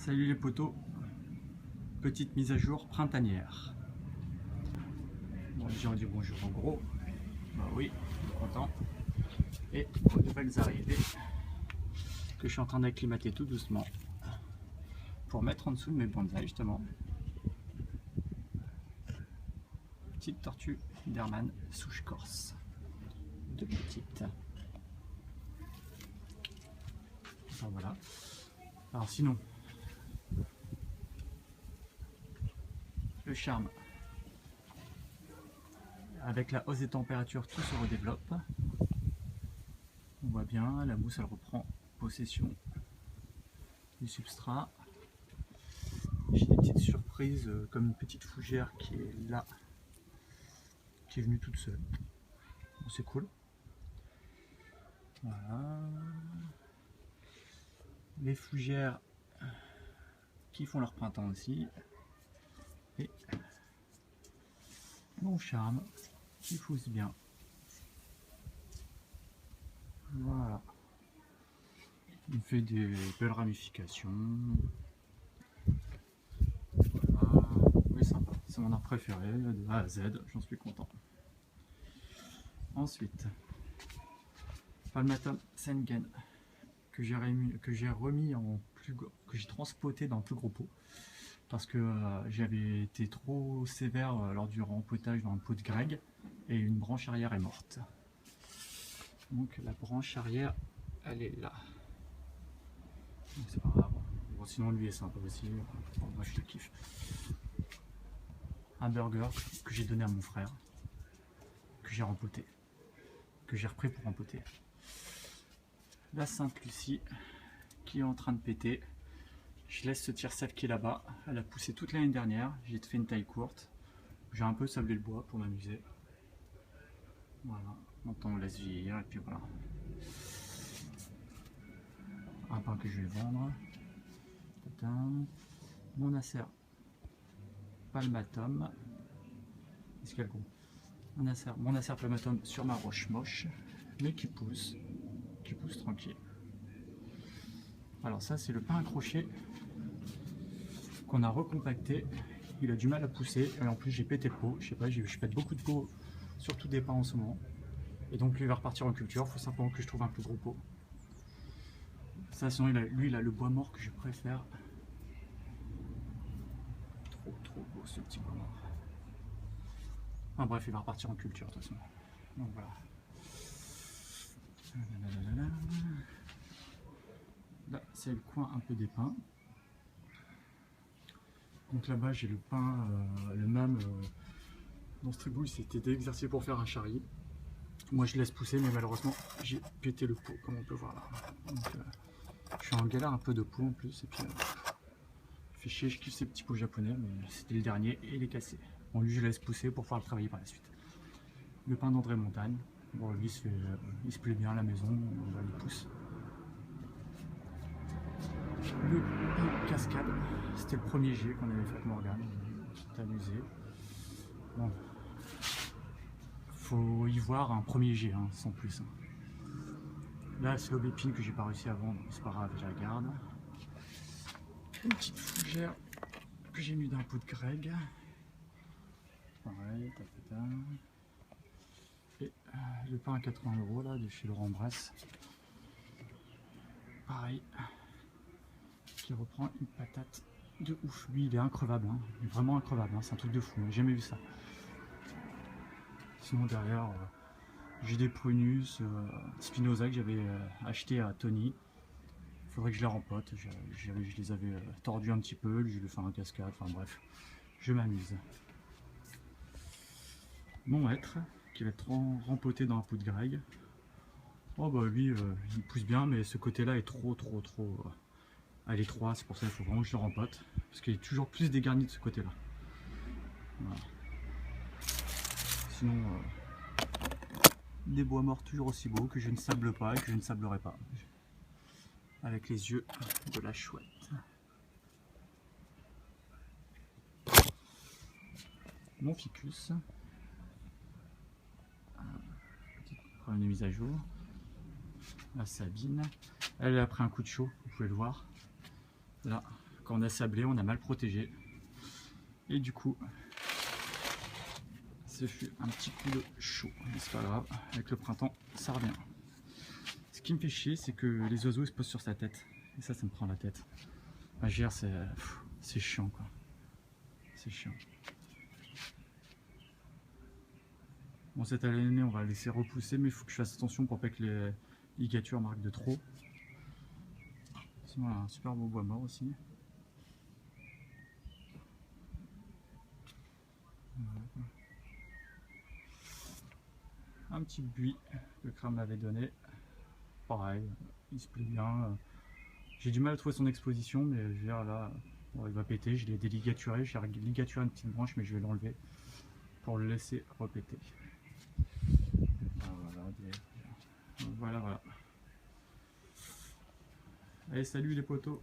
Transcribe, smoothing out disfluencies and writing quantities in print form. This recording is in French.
Salut les potos, petite mise à jour printanière. Bon, les gens ont dit bonjour en gros, bah oui, content. Et aux nouvelles arrivées que je suis en train d'acclimater tout doucement pour mettre en dessous de mes bonsaïs justement. Petite tortue d'Hermann, souche corse, deux petites. Enfin, voilà. Alors sinon, le charme. Avec la hausse des températures, tout se redéveloppe. On voit bien, la mousse elle reprend possession du substrat. J'ai des petites surprises comme une petite fougère qui est là, qui est venue toute seule. Bon, c'est cool. Voilà. Les fougères qui font leur printemps aussi. Et mon charme qui pousse bien. Voilà. Il fait des belles ramifications. Voilà. Oui, sympa. C'est mon arbre préféré de A à Z. J'en suis content. Ensuite, Palmatum Sengen que j'ai remis en plus que j'ai transpoté dans un plus gros pot parce que j'avais été trop sévère lors du rempotage dans un pot de grègue et une branche arrière est morte. Donc la branche arrière elle est là. C'est pas grave. Bon, sinon lui est sympa aussi. Bon, moi je le kiffe. Un burger que j'ai donné à mon frère, que j'ai rempoté, que j'ai repris pour rempoter. La Sainte Lucie qui est en train de péter. Je laisse ce tire-sève qui est là-bas. Elle a poussé toute l'année dernière. J'ai fait une taille courte. J'ai un peu sablé le bois pour m'amuser. Voilà. Maintenant on laisse vieillir et puis voilà. Un pain que je vais vendre. Mon acer palmatum. Est-ce qu'il y a le gros? Mon acer palmatum sur ma roche moche, mais qui pousse tranquille. Alors ça c'est le pain accroché qu'on a recompacté. Il a du mal à pousser et en plus j'ai pété le pot. Je sais pas, je pète beaucoup de pots, surtout des pains en ce moment. Et donc lui il va repartir en culture. Il faut simplement que je trouve un plus gros pot. Ça sinon lui il a le bois mort que je préfère. Trop beau ce petit bois mort. Enfin bref, il va repartir en culture de toute façon. Donc voilà. Là c'est le coin un peu des pins. Donc là-bas j'ai le pain, le même dans ce tribouille, c'était d'exercer pour faire un charrier. Moi je laisse pousser mais malheureusement j'ai pété le pot comme on peut voir là. Donc, je suis en galère un peu de pot en plus et puis fait chier, je kiffe ces petits pots japonais mais c'était le dernier et il est cassé. Bon lui je laisse pousser pour pouvoir le travailler par la suite. Le pain d'André Montagne, bon lui il se plaît bien à la maison, il pousse. Le pain cascade, c'était le premier jet qu'on avait fait avec Morgane, c'était amusé. Bon, faut y voir un premier jet, hein, sans plus. Hein. Là, c'est l'aubépine que j'ai pas réussi à vendre, c'est pas grave, je la garde. Une petite fougère que j'ai mis d'un pot de grègue. Pareil, et le pain à 80 € là, de chez Laurent Bresse. Pareil, qui reprend une patate de ouf. Lui, il est increvable, hein. Il est vraiment increvable, hein. C'est un truc de fou, j'ai jamais vu ça. Sinon derrière, j'ai des prunus, Spinoza que j'avais acheté à Tony. Il faudrait que je les rempote. Je les avais tordus un petit peu, je lui fais un cascade, enfin bref, je m'amuse. Mon maître, qui va être rempoté dans un pot de grègue. Oh bah lui, il pousse bien, mais ce côté-là est trop à l'étroit, c'est pour ça qu'il faut vraiment que je le rempote. Parce qu'il est toujours plus dégarni de ce côté-là. Voilà. Sinon, des bois morts toujours aussi beaux que je ne sable pas et que je ne sablerai pas. Avec les yeux de la chouette. Mon ficus. Petit problème de mise à jour. La Sabine. Elle a pris un coup de chaud, vous pouvez le voir. Là, quand on a sablé, on a mal protégé. Et du coup, ce fut un petit coup de chaud. Mais c'est pas grave, avec le printemps, ça revient. Ce qui me fait chier, c'est que les oiseaux se posent sur sa tête. Et ça me prend la tête. Enfin, je veux dire, c'est chiant, quoi. C'est chiant. Bon, cette année, on va laisser repousser, mais il faut que je fasse attention pour pas que les ligatures marquent de trop. Sinon, un super beau bois mort aussi. Voilà. Un petit buis que Kram m'avait donné. Pareil, il se plaît bien. J'ai du mal à trouver son exposition, mais je veux dire, là, bon, il va péter. Je l'ai déligaturé. J'ai ligaturé une petite branche, mais je vais l'enlever pour le laisser repéter. Voilà. Allez, salut les potos.